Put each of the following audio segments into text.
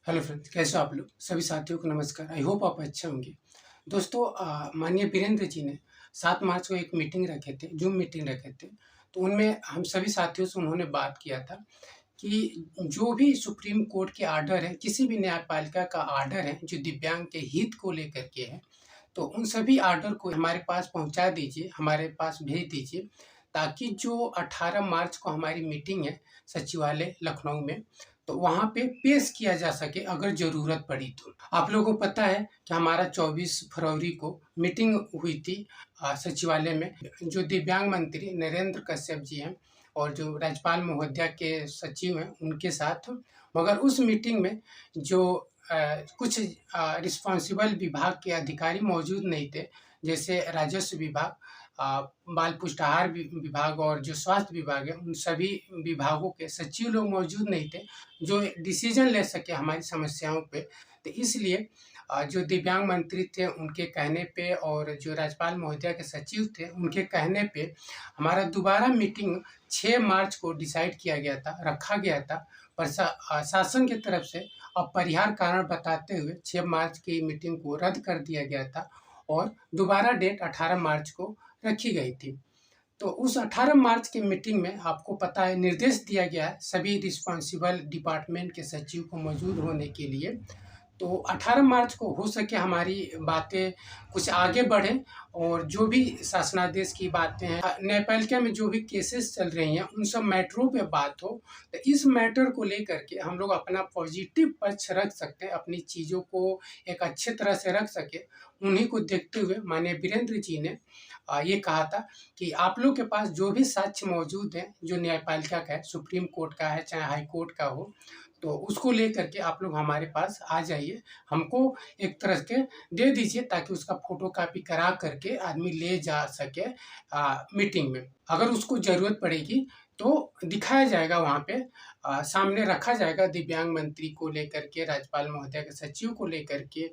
Hello friends, कैसे हो आप लोग? सभी साथियों को नमस्कार। आई होप आप अच्छे होंगे। दोस्तों, माननीय वीरेंद्र जी ने 7 मार्च को एक मीटिंग रखे थे, ज़ूम मीटिंग रखे थे। तो उनमें हम सभी साथियों से उन्होंने बात किया था कि जो भी सुप्रीम कोर्ट के ऑर्डर है, किसी भी न्यायपालिका का ऑर्डर है, जो दिव्यांग के हित को लेकर के है, तो उन सभी ऑर्डर को हमारे पास पहुँचा दीजिए, हमारे पास भेज दीजिए, ताकि जो 18 मार्च को हमारी मीटिंग है सचिवालय लखनऊ में, तो वहाँ पे पेश किया जा सके अगर ज़रूरत पड़ी तो। आप लोगों को पता है कि हमारा 24 फरवरी को मीटिंग हुई थी सचिवालय में। जो दिव्यांग मंत्री नरेंद्र कश्यप जी हैं और जो राज्यपाल महोदया के सचिव हैं उनके साथ, मगर उस मीटिंग में जो कुछ रिस्पॉन्सिबल विभाग के अधिकारी मौजूद नहीं थे, जैसे राजस्व विभाग, बाल पुष्टाहार विभाग और जो स्वास्थ्य विभाग है, उन सभी विभागों के सचिव लोग मौजूद नहीं थे, जो डिसीजन ले सके हमारी समस्याओं पे। तो इसलिए जो दिव्यांग मंत्री थे उनके कहने पे और जो राज्यपाल महोदया के सचिव थे उनके कहने पे हमारा दोबारा मीटिंग 6 मार्च को डिसाइड किया गया था, रखा गया था। पर शासन की तरफ से अपरिहार्य कारण बताते हुए 6 मार्च की मीटिंग को रद्द कर दिया गया था और दोबारा डेट 18 मार्च को रखी गई थी। तो उस 18 मार्च की मीटिंग में आपको पता है निर्देश दिया गया है सभी रिस्पॉन्सिबल डिपार्टमेंट के सचिव को मौजूद होने के लिए। तो 18 मार्च को हो सके हमारी बातें कुछ आगे बढ़ें और जो भी शासनादेश की बातें हैं, न्यायपालिका में जो भी केसेस चल रही हैं, उन सब मैटरों पे बात हो। तो इस मैटर को लेकर के हम लोग अपना पॉजिटिव पक्ष रख सकते हैं, अपनी चीज़ों को एक अच्छे तरह से रख सके। उन्हीं को देखते हुए माननीय वीरेंद्र जी ने ये कहा था कि आप लोग के पास जो भी साक्ष्य मौजूद हैं, जो न्यायपालिका का है, सुप्रीम कोर्ट का है चाहे हाई कोर्ट का हो, तो उसको लेकर के आप लोग हमारे पास आ जाइए, हमको एक तरह के दे दीजिए ताकि उसका फ़ोटोकॉपी करा करके आदमी ले जा सके मीटिंग में। अगर उसको ज़रूरत पड़ेगी तो दिखाया जाएगा वहाँ पे, सामने रखा जाएगा दिव्यांग मंत्री को लेकर के, राज्यपाल महोदया के सचिव को लेकर के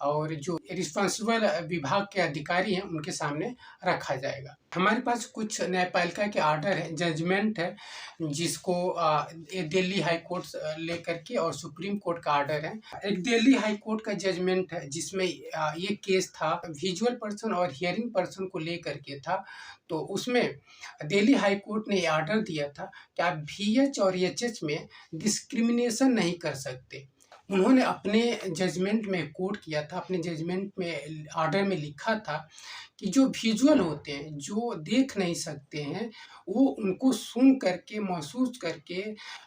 और जो रिस्पॉन्सिबल विभाग के अधिकारी हैं उनके सामने रखा जाएगा। हमारे पास कुछ न्यायपालिका के ऑर्डर है, जजमेंट है, जिसको ये दिल्ली हाई कोर्ट लेकर के और सुप्रीम कोर्ट का ऑर्डर है। एक दिल्ली हाई कोर्ट का जजमेंट है जिसमें ये केस था विजुअल पर्सन और हियरिंग पर्सन को लेकर के था। तो उसमें दिल्ली हाई कोर्ट ने ये ऑर्डर दिया था कि आप VH और HH में डिस्क्रिमिनेशन नहीं कर सकते। उन्होंने अपने जजमेंट में कोट किया था, अपने जजमेंट में ऑर्डर में लिखा था कि जो विजुअल होते हैं, जो देख नहीं सकते हैं, वो उनको सुन करके, महसूस करके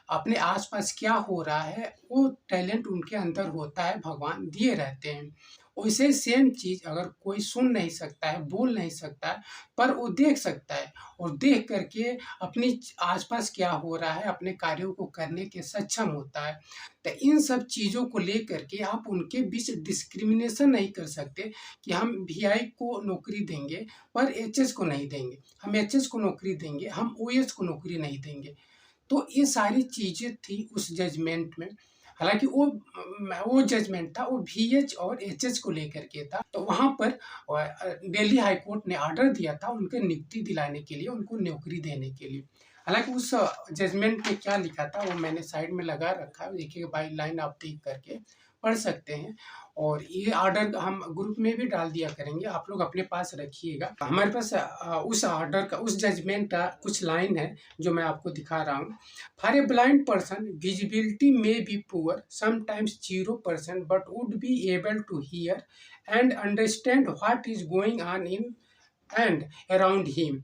अपने आसपास क्या हो रहा है, वो टैलेंट उनके अंदर होता है, भगवान दिए रहते हैं। वैसे सेम चीज़ अगर कोई सुन नहीं सकता है, बोल नहीं सकता है, पर वो देख सकता है और देख करके अपनी आसपास क्या हो रहा है, अपने कार्यों को करने के सक्षम होता है। तो इन सब चीज़ों को लेकर के आप उनके बीच डिस्क्रिमिनेशन नहीं कर सकते कि हम VI को नौकरी देंगे पर HS को नहीं देंगे, हम HS को नौकरी देंगे, हम OS को नौकरी नहीं देंगे। तो ये सारी चीज़ें थी उस जजमेंट में। हालाँकि वो जजमेंट था, वो VH और HS को लेकर के था। तो वहाँ पर दिल्ली हाई कोर्ट ने ऑर्डर दिया था उनके नियुक्ति दिलाने के लिए, उनको नौकरी देने के लिए। हालाँकि उस जजमेंट में क्या लिखा था वो मैंने साइड में लगा रखा है, देखिए बाय लाइन आप देख करके पढ़ सकते हैं और ये ऑर्डर हम ग्रुप में भी डाल दिया करेंगे, आप लोग अपने पास रखिएगा। हमारे पास उस ऑर्डर का, उस जजमेंट का कुछ लाइन है जो मैं आपको दिखा रहा हूँ। For a blind person visibility may be poor, sometimes 0%, but would be able to hear and understand what is going on in and around him.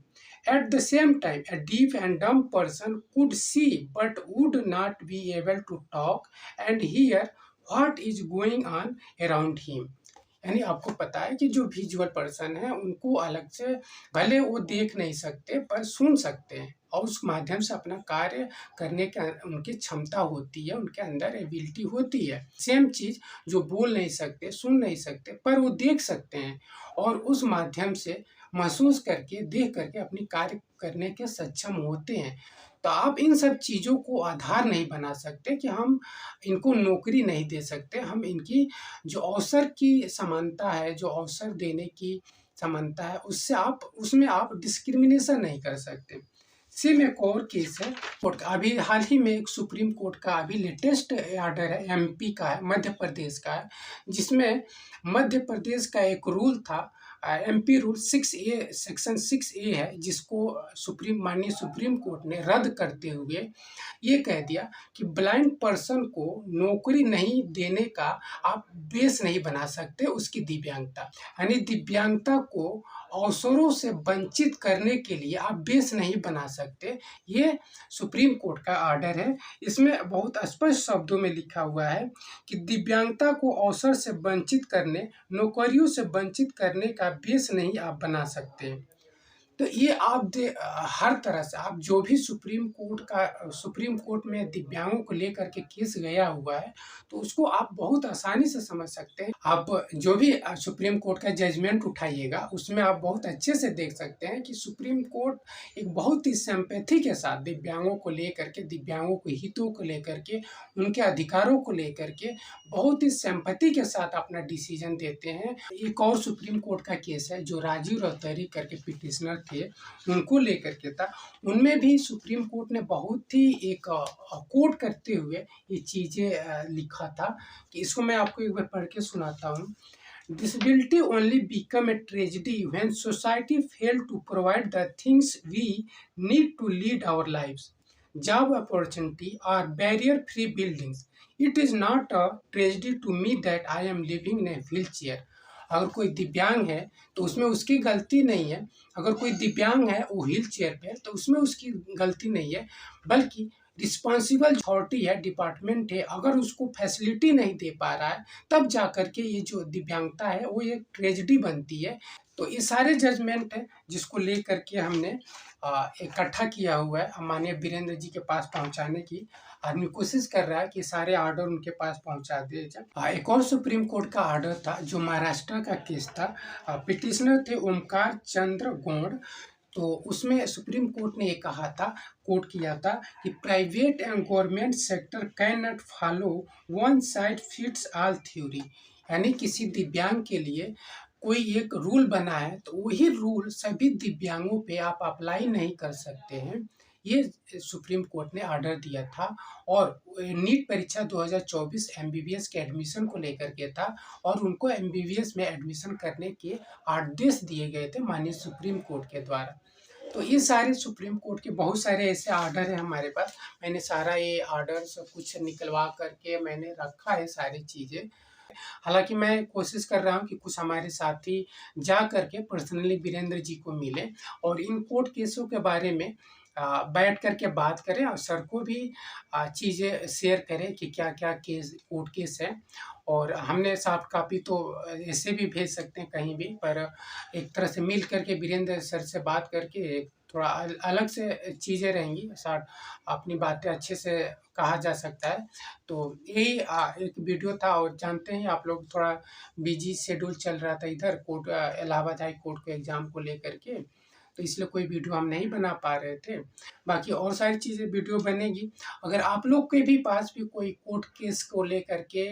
At the same time, a deaf and dumb person could see but would not be able to talk and hear what is going on around him. यानी आपको पता है कि जो visual person है उनको अलग से, भले वो देख नहीं सकते पर सुन सकते हैं और उस माध्यम से अपना कार्य करने की उनकी क्षमता होती है, उनके अंदर एबिलिटी होती है। सेम चीज़ जो बोल नहीं सकते, सुन नहीं सकते, पर वो देख सकते हैं और उस माध्यम से महसूस करके, देख करके अपनी कार्य करने के सक्षम होते हैं। तो आप इन सब चीज़ों को आधार नहीं बना सकते कि हम इनको नौकरी नहीं दे सकते। हम इनकी जो अवसर की समानता है, जो अवसर देने की समानता है, उससे आप, उसमें आप डिस्क्रिमिनेशन नहीं कर सकते। सेम एक और केस है कोर्ट का, अभी हाल ही में एक सुप्रीम कोर्ट का अभी लेटेस्ट ऑर्डर है, एमपी का है, मध्य प्रदेश का है, जिसमें मध्य प्रदेश का एक रूल था, MP rule 6A, section 6A है, जिसको माननीय सुप्रीम कोर्ट ने रद्द करते हुए ये कह दिया कि ब्लाइंड पर्सन को नौकरी नहीं देने का आप बेस नहीं बना सकते उसकी दिव्यांगता, यानी दिव्यांगता को अवसरों से वंचित करने के लिए आप बेस नहीं बना सकते। ये सुप्रीम कोर्ट का ऑर्डर है। इसमें बहुत स्पष्ट शब्दों में लिखा हुआ है कि दिव्यांगता को अवसर से वंचित करने, नौकरियों से वंचित करने का बेस नहीं आप बना सकते। तो ये हर तरह से आप जो भी सुप्रीम कोर्ट में दिव्यांगों को लेकर के केस गया हुआ है, तो उसको आप बहुत आसानी से समझ सकते हैं। आप जो भी सुप्रीम कोर्ट का जजमेंट उठाइएगा, उसमें आप बहुत अच्छे से देख सकते हैं कि सुप्रीम कोर्ट एक बहुत ही सिंपैथी के साथ दिव्यांगों को लेकर के, दिव्यांगों के हितों को लेकर के, उनके अधिकारों को लेकर के बहुत ही सिंपैथी के साथ अपना डिसीजन देते हैं। एक और सुप्रीम कोर्ट का केस है जो राजीव रौतेरी करके पिटिशनर थे, उनको लेकर के था। उनमें भी सुप्रीम कोर्ट ने बहुत ही एक कोट करते हुए ये चीज़ें लिखा था कि इसको मैं आपको एक बार पढ़ के सुनाता हूँ। Disability only become a tragedy when society fail to provide the things we need to lead our lives. Job opportunity or barrier-free buildings. It is not a tragedy to me that I am living in a wheelchair. अगर कोई दिव्यांग है तो उसमें उसकी गलती नहीं है। अगर कोई दिव्यांग है वो व्हील चेयर पे है तो उसमें उसकी गलती नहीं है, बल्कि रिस्पॉन्सिबल अथॉरिटी है, डिपार्टमेंट है, अगर उसको फैसिलिटी नहीं दे पा रहा है तब जा कर के ये जो दिव्यांगता है वो एक ट्रेजेडी बनती है। तो ये सारे जजमेंट है जिसको ले करके हमने इकट्ठा किया हुआ है माननीय वीरेंद्र जी के पास पहुंचाने की। आदमी कोशिश कर रहा है कि सारे ऑर्डर उनके पास पहुंचा दे जाए। एक और सुप्रीम कोर्ट का ऑर्डर था जो महाराष्ट्र का केस था। पिटिशनर थे ओमकार चंद्र गौड़। तो उसमें सुप्रीम कोर्ट ने ये कहा था, कोट किया था कि private and government sector can not follow one side fits all theory, यानी किसी दिव्यांग के लिए कोई एक रूल बना है तो वही रूल सभी दिव्यांगों पे आप अप्लाई नहीं कर सकते हैं। ये सुप्रीम कोर्ट ने ऑर्डर दिया था। और नीट परीक्षा 2024 एमबीबीएस के एडमिशन को लेकर के था और उनको एमबीबीएस में एडमिशन करने के आदेश दिए गए थे माननीय सुप्रीम कोर्ट के द्वारा। तो ये सारे सुप्रीम कोर्ट के बहुत सारे ऐसे ऑर्डर हैं हमारे पास। मैंने सारा ये ऑर्डर सब कुछ निकलवा करके मैंने रखा है सारी चीज़ें। हालांकि मैं कोशिश कर रहा हूँ कि कुछ हमारे साथी जा करके पर्सनली वीरेंद्र जी को मिले और इन कोर्ट केसों के बारे में बैठ कर के बात करें और सर को भी चीज़ें शेयर करें कि क्या क्या कोर्ट केस है। और हमने सॉफ्ट कॉपी तो ऐसे भी भेज सकते हैं कहीं भी, पर एक तरह से मिल करके वीरेंद्र सर से बात करके थोड़ा अलग से चीज़ें रहेंगी, साथ अपनी बातें अच्छे से कहा जा सकता है। तो यही एक वीडियो था। और जानते हैं आप लोग थोड़ा बिजी शेड्यूल चल रहा था इधर कोर्ट, इलाहाबाद हाई कोर्ट के एग्ज़ाम को लेकर के, तो इसलिए कोई वीडियो हम नहीं बना पा रहे थे। बाकी और सारी चीज़ें वीडियो बनेगी। अगर आप लोग के भी पास भी कोई कोर्ट केस को लेकर के,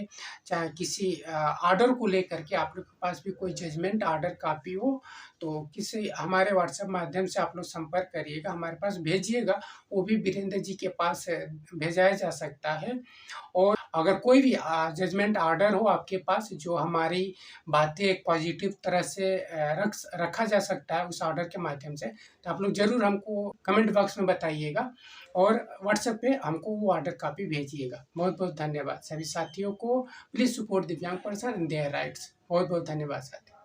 चाहे किसी ऑर्डर को लेकर के आप लोग के पास भी कोई जजमेंट ऑर्डर कॉपी हो, तो किसी हमारे व्हाट्सएप माध्यम से आप लोग संपर्क करिएगा, हमारे पास भेजिएगा। वो भी वीरेंद्र जी के पास भेजाया जा सकता है। और अगर कोई भी जजमेंट ऑर्डर हो आपके पास जो हमारी बातें पॉजिटिव तरह से रखा जा सकता है उस ऑर्डर के माध्यम से, तो आप लोग ज़रूर हमको कमेंट बॉक्स में बताइएगा और व्हाट्सएप पे हमको वो ऑर्डर कॉपी भेजिएगा। बहुत बहुत धन्यवाद सभी साथियों को। प्लीज़ सपोर्ट दिव्यांग पर्सन एंड देयर राइट्स। बहुत बहुत धन्यवाद साथी।